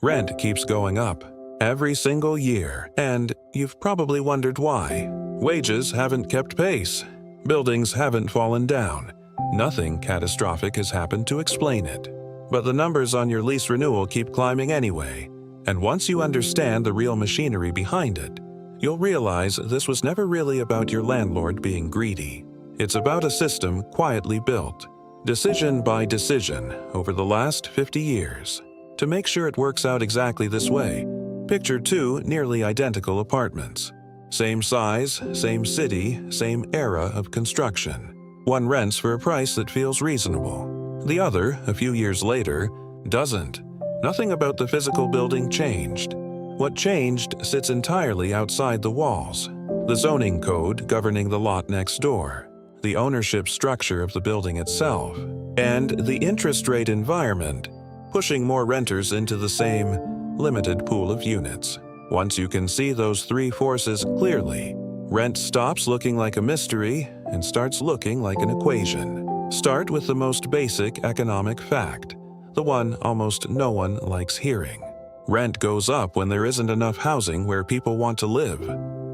Rent keeps going up every single year, and you've probably wondered why. Wages haven't kept pace. Buildings haven't fallen down. Nothing catastrophic has happened to explain it. But the numbers on your lease renewal keep climbing anyway, and once you understand the real machinery behind it, you'll realize this was never really about your landlord being greedy. It's about a system quietly built, decision by decision, over the last 50 years. To make sure it works out exactly this way, picture two nearly identical apartments. Same size, same city, same era of construction. One rents for a price that feels reasonable. The other, a few years later, doesn't. Nothing about the physical building changed. What changed sits entirely outside the walls. The zoning code governing the lot next door, the ownership structure of the building itself, and the interest rate environment, pushing more renters into the same limited pool of units. Once you can see those three forces clearly, rent stops looking like a mystery and starts looking like an equation. Start with the most basic economic fact, the one almost no one likes hearing. Rent goes up when there isn't enough housing where people want to live.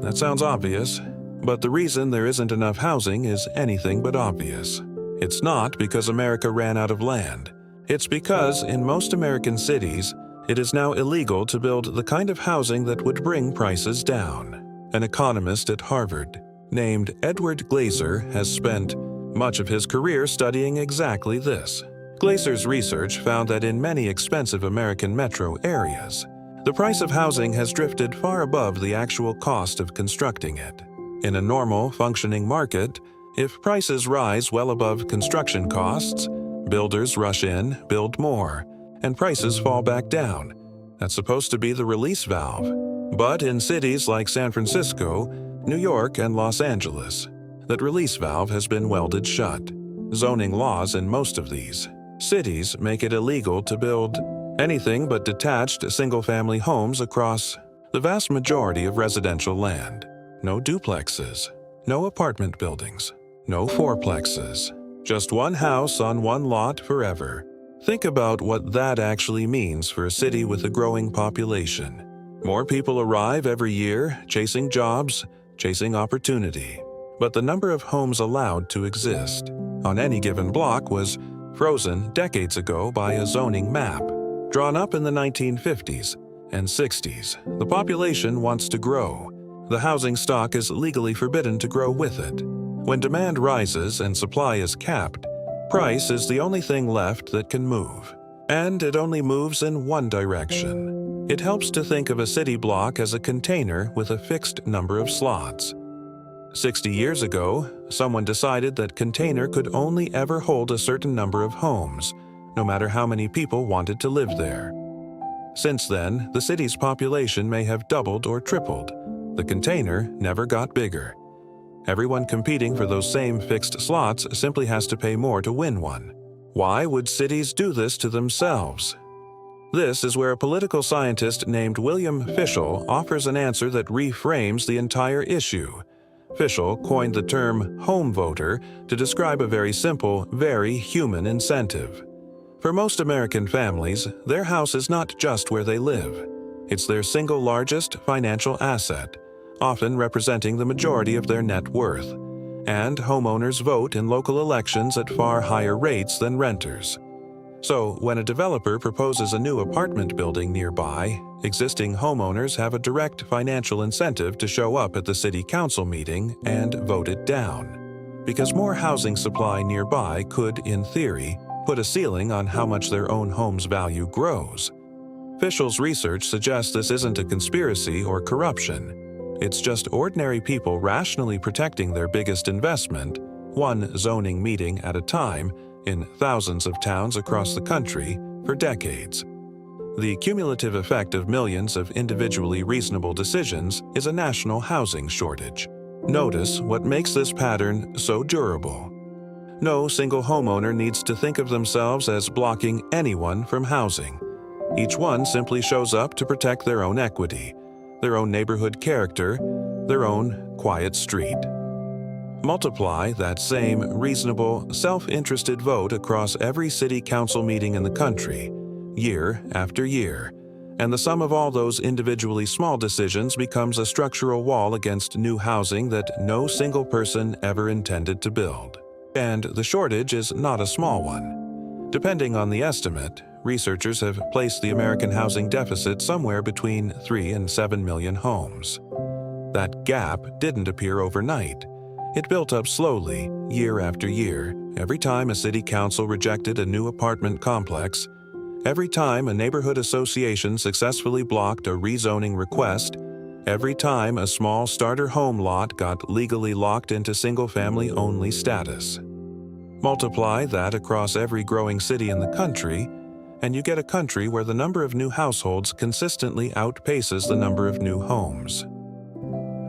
That sounds obvious, but the reason there isn't enough housing is anything but obvious. It's not because America ran out of land. It's because in most American cities, it is now illegal to build the kind of housing that would bring prices down. An economist at Harvard, named Edward Glaeser, has spent much of his career studying exactly this. Glaeser's research found that in many expensive American metro areas, the price of housing has drifted far above the actual cost of constructing it. In a normal, functioning market, if prices rise well above construction costs, builders rush in, build more, and prices fall back down. That's supposed to be the release valve. But in cities like San Francisco, New York, and Los Angeles, that release valve has been welded shut. Zoning laws in most of these cities make it illegal to build anything but detached single-family homes across the vast majority of residential land. No duplexes, no apartment buildings, no fourplexes. Just one house on one lot forever. Think about what that actually means for a city with a growing population. More people arrive every year, chasing jobs, chasing opportunity. But the number of homes allowed to exist on any given block was frozen decades ago by a zoning map, drawn up in the 1950s and 60s. The population wants to grow. The housing stock is legally forbidden to grow with it. When demand rises and supply is capped, price is the only thing left that can move. And it only moves in one direction. It helps to think of a city block as a container with a fixed number of slots. 60 years ago, someone decided that container could only ever hold a certain number of homes, no matter how many people wanted to live there. Since then, the city's population may have doubled or tripled. The container never got bigger. Everyone competing for those same fixed slots simply has to pay more to win one. Why would cities do this to themselves? This is where a political scientist named William Fischel offers an answer that reframes the entire issue. Fischel coined the term homevoter to describe a very simple, very human incentive. For most American families, their house is not just where they live. It's their single largest financial asset, often representing the majority of their net worth. And homeowners vote in local elections at far higher rates than renters. So, when a developer proposes a new apartment building nearby, existing homeowners have a direct financial incentive to show up at the city council meeting and vote it down. Because more housing supply nearby could, in theory, put a ceiling on how much their own home's value grows. Fischel's research suggests this isn't a conspiracy or corruption. It's just ordinary people rationally protecting their biggest investment, one zoning meeting at a time, in thousands of towns across the country for decades. The cumulative effect of millions of individually reasonable decisions is a national housing shortage. Notice what makes this pattern so durable. No single homeowner needs to think of themselves as blocking anyone from housing. Each one simply shows up to protect their own equity, their own neighborhood character, their own quiet street. Multiply that same reasonable, self-interested vote across every city council meeting in the country, year after year, and the sum of all those individually small decisions becomes a structural wall against new housing that no single person ever intended to build. And the shortage is not a small one. Depending on the estimate, researchers have placed the American housing deficit somewhere between 3 and 7 million homes. That gap didn't appear overnight. It built up slowly, year after year, every time a city council rejected a new apartment complex, every time a neighborhood association successfully blocked a rezoning request, every time a small starter home lot got legally locked into single-family-only status. Multiply that across every growing city in the country, and you get a country where the number of new households consistently outpaces the number of new homes.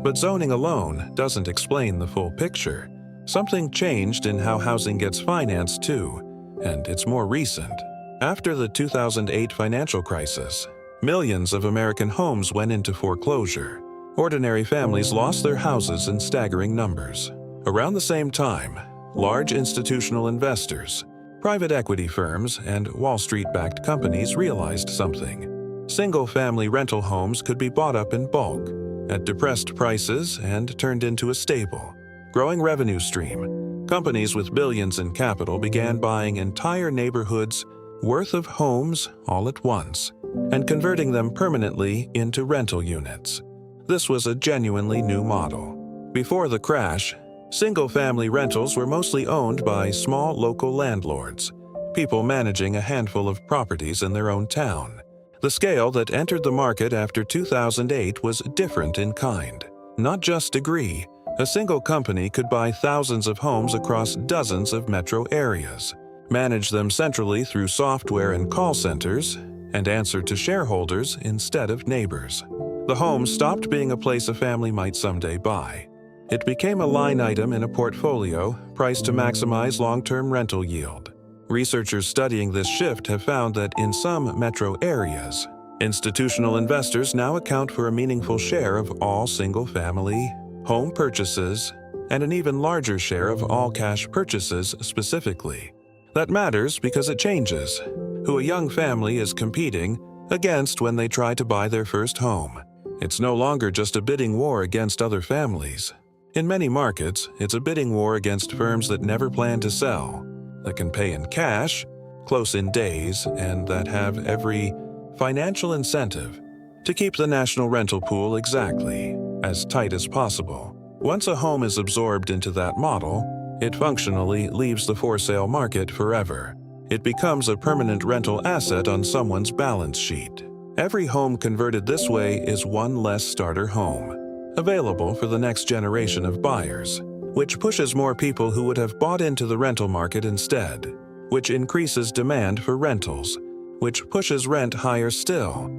But zoning alone doesn't explain the full picture. Something changed in how housing gets financed too, and it's more recent. After the 2008 financial crisis, millions of American homes went into foreclosure. Ordinary families lost their houses in staggering numbers. Around the same time, large institutional investors, private equity firms, and Wall Street-backed companies realized something. Single-family rental homes could be bought up in bulk, at depressed prices, and turned into a stable, growing revenue stream. Companies with billions in capital began buying entire neighborhoods worth of homes all at once, and converting them permanently into rental units. This was a genuinely new model. Before the crash, single-family rentals were mostly owned by small local landlords, people managing a handful of properties in their own town. The scale that entered the market after 2008 was different in kind. Not just degree, a single company could buy thousands of homes across dozens of metro areas, manage them centrally through software and call centers, and answer to shareholders instead of neighbors. The home stopped being a place a family might someday buy. It became a line item in a portfolio priced to maximize long-term rental yield. Researchers studying this shift have found that in some metro areas, institutional investors now account for a meaningful share of all single-family home purchases and an even larger share of all cash purchases specifically. That matters because it changes who a young family is competing against when they try to buy their first home. It's no longer just a bidding war against other families. In many markets, it's a bidding war against firms that never plan to sell, that can pay in cash, close in days, and that have every financial incentive to keep the national rental pool exactly as tight as possible. Once a home is absorbed into that model, it functionally leaves the for-sale market forever. It becomes a permanent rental asset on someone's balance sheet. Every home converted this way is one less starter home, available for the next generation of buyers, which pushes more people who would have bought into the rental market instead, which increases demand for rentals, which pushes rent higher still.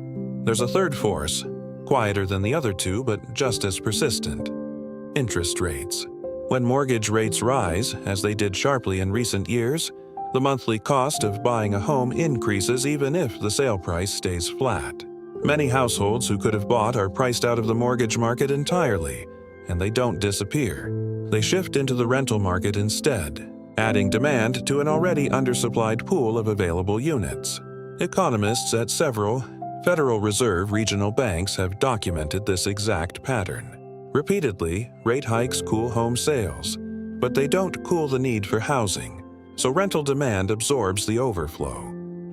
There's a third force, quieter than the other two but just as persistent: interest rates. When mortgage rates rise, as they did sharply in recent years, the monthly cost of buying a home increases even if the sale price stays flat. Many households who could have bought are priced out of the mortgage market entirely, and they don't disappear. They shift into the rental market instead, adding demand to an already undersupplied pool of available units. Economists at several Federal Reserve regional banks have documented this exact pattern. Repeatedly, rate hikes cool home sales, but they don't cool the need for housing, so rental demand absorbs the overflow,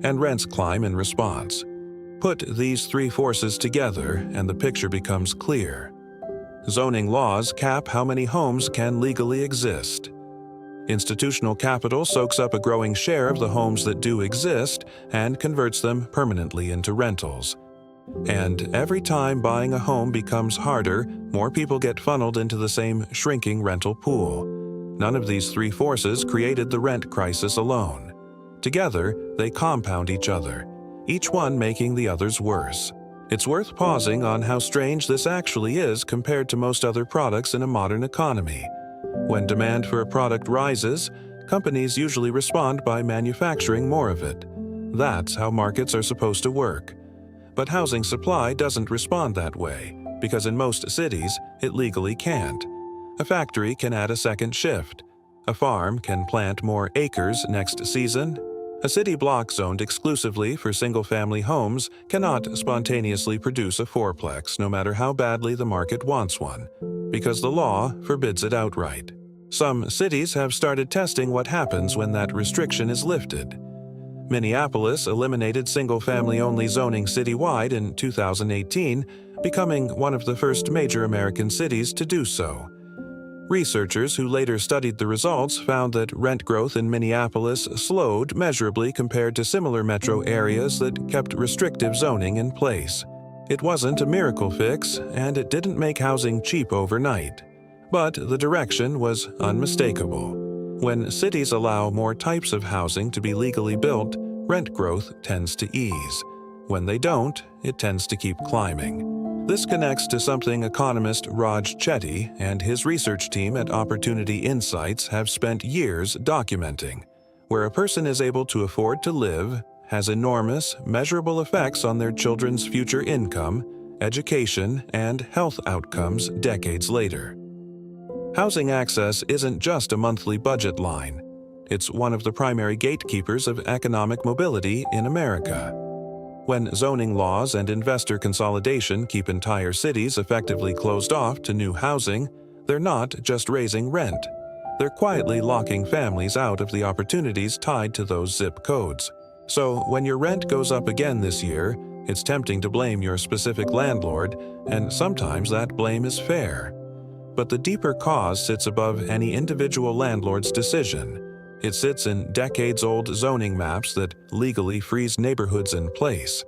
and rents climb in response. Put these three forces together and the picture becomes clear. Zoning laws cap how many homes can legally exist. Institutional capital soaks up a growing share of the homes that do exist and converts them permanently into rentals. And every time buying a home becomes harder, more people get funneled into the same shrinking rental pool. None of these three forces created the rent crisis alone. Together, they compound each other, each one making the others worse. It's worth pausing on how strange this actually is compared to most other products in a modern economy. When demand for a product rises, companies usually respond by manufacturing more of it. That's how markets are supposed to work. But housing supply doesn't respond that way, because in most cities, it legally can't. A factory can add a second shift. A farm can plant more acres next season, A city block zoned exclusively for single-family homes cannot spontaneously produce a fourplex no matter how badly the market wants one, because the law forbids it outright. Some cities have started testing what happens when that restriction is lifted. Minneapolis eliminated single-family-only zoning citywide in 2018, becoming one of the first major American cities to do so. Researchers who later studied the results found that rent growth in Minneapolis slowed measurably compared to similar metro areas that kept restrictive zoning in place. It wasn't a miracle fix, and it didn't make housing cheap overnight. But the direction was unmistakable. When cities allow more types of housing to be legally built, rent growth tends to ease. When they don't, it tends to keep climbing. This connects to something economist Raj Chetty and his research team at Opportunity Insights have spent years documenting. Where a person is able to afford to live has enormous, measurable effects on their children's future income, education, and health outcomes decades later. Housing access isn't just a monthly budget line. It's one of the primary gatekeepers of economic mobility in America. When zoning laws and investor consolidation keep entire cities effectively closed off to new housing, they're not just raising rent. They're quietly locking families out of the opportunities tied to those zip codes. So when your rent goes up again this year, it's tempting to blame your specific landlord, and sometimes that blame is fair. But the deeper cause sits above any individual landlord's decision. It sits in decades-old zoning maps that legally freeze neighborhoods in place.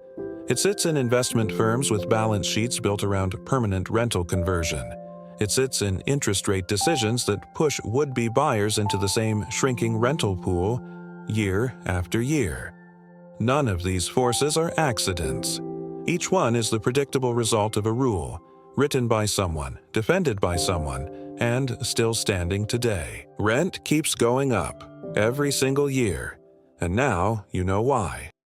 It sits in investment firms with balance sheets built around permanent rental conversion. It sits in interest rate decisions that push would-be buyers into the same shrinking rental pool year after year. None of these forces are accidents. Each one is the predictable result of a rule, written by someone, defended by someone, and still standing today. Rent keeps going up every single year, and now you know why.